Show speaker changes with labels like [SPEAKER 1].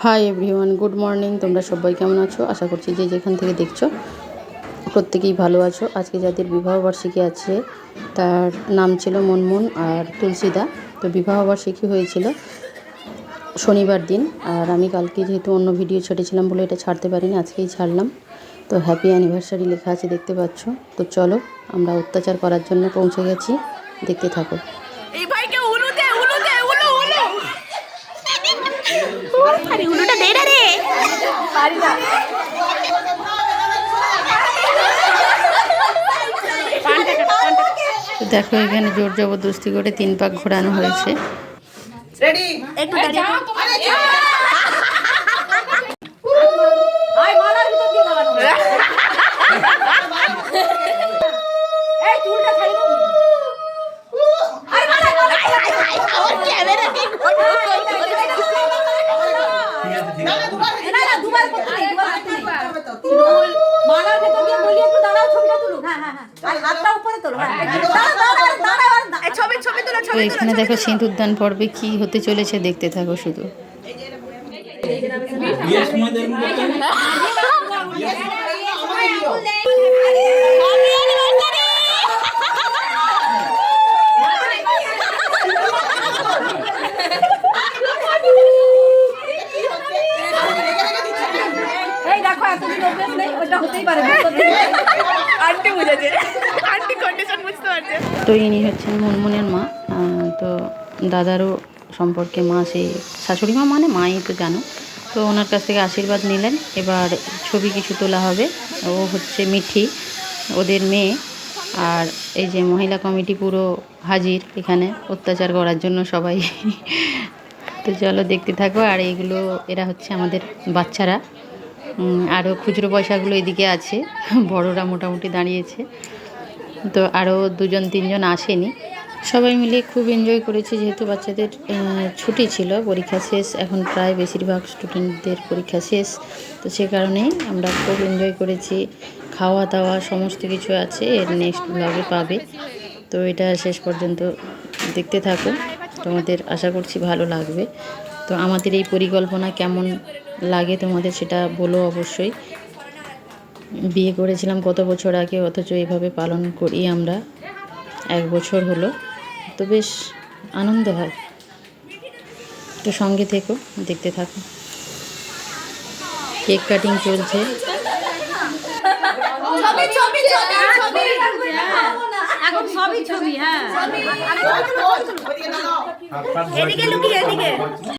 [SPEAKER 1] Hi everyone, good morning. তোমরা সবাই কেমন আছো? আশা করছি যে যেখান থেকে দেখছো প্রত্যেকেই ভালো আছো। আজকে যাদের বিবাহবার্ষিকী আছে তার নাম ছিল মনমুন আর তুলসীদা। তো বিবাহবার্ষিকী হয়েছিল শনিবার দিন, আর আমি কালকে যেহেতু অন্য ভিডিও ছেড়েছিলাম বলে এটা ছাড়তে পারিনি, আজকেই ছাড়লাম। তো হ্যাপি অ্যানিভার্সারি লেখা আছে, দেখতে পাচ্ছ। তো চলো, আমরা অত্যাচার করার জন্য পৌঁছে গেছি, দেখতে থাকো।
[SPEAKER 2] এই ভাইকে উলু দে, উলু দে, উলু উলু আরে উলুটা দে না রে, পারি না।
[SPEAKER 1] তো দেখো, এখানে জোর জবরদস্তি করে 3 পাক ঘোরানো হয়েছে।
[SPEAKER 2] রেডি, একটু দাঁড়িয়ে আয় মালার ভিতর দিয়ে লাগানো। এই চুলটা ছাড়ি দাও। আরে মালা ক্যামেরা কি করব? না দুবার করতে নেই, দুবার মালার ভিতর দিয়ে বলি একটু দাঁড়াও, ছবিটা তুলো। হ্যাঁ হ্যাঁ হ্যাঁ, আর হাতটা উপরে তোলো। হ্যাঁ দাঁড়াও, এই ছবি তোলো।
[SPEAKER 1] তো এখানে দেখো সিঁদুরদান পর্বে কি হতে চলেছে, দেখতে থাকো শুধু।
[SPEAKER 3] বিয়ের সময় দেখুন
[SPEAKER 2] এই দেখো এতদিন অভ্যাস নেই, ওটা হতেই পারে না। আন্টি বুঝেছে, আন্টি কন্ডিশন বুঝতে পারছে।
[SPEAKER 1] তো ইনি হচ্ছেন মনমুনের মা। তো দাদারও সম্পর্কে মা, সেই শাশুড়ি মা মানে মাই তো জানো। তো ওনার কাছ থেকে আশীর্বাদ নিলেন। এবার ছবি কিছু তোলা হবে। ও হচ্ছে মিঠি, ওদের মেয়ে। আর এই যে মহিলা কমিটি পুরো হাজির এখানে অত্যাচার করার জন্য সবাই। তো চলো দেখতে থাকো। আর এইগুলো এরা হচ্ছে আমাদের বাচ্চারা। আরও খুচরো পয়সাগুলো এদিকে আছে, বড়রা মোটামুটি দাঁড়িয়েছে। তো আরও 2-3জন আসেনি। সবাই মিলে খুব এনজয় করেছি, যেহেতু বাচ্চাদের ছুটি ছিল, পরীক্ষা শেষ এখন, প্রায় বেশিরভাগ স্টুডেন্টদের পরীক্ষা শেষ। তো সে কারণেই আমরা খুব এনজয় করেছি। খাওয়া দাওয়া সমস্ত কিছু আছে, এর নেক্সট ব্লগে পাবে। তো এটা শেষ পর্যন্ত দেখতে থাকো, তোমাদের আশা করছি ভালো লাগবে। তো আমাদের এই পরিকল্পনা কেমন লাগে তোমাদের সেটা বলো অবশ্যই। বিয়ে করেছিলাম কত বছর আগে, অথচ এইভাবে পালন করি আমরা 1 বছর হলো। তো বেশ আনন্দ হয়। তো সঙ্গে থেকো, দেখতে থাকো। কেক কাটিং চলছে।
[SPEAKER 2] এখন সবই ছবি। হ্যাঁ এদিকে লুকিয়ে, এদিকে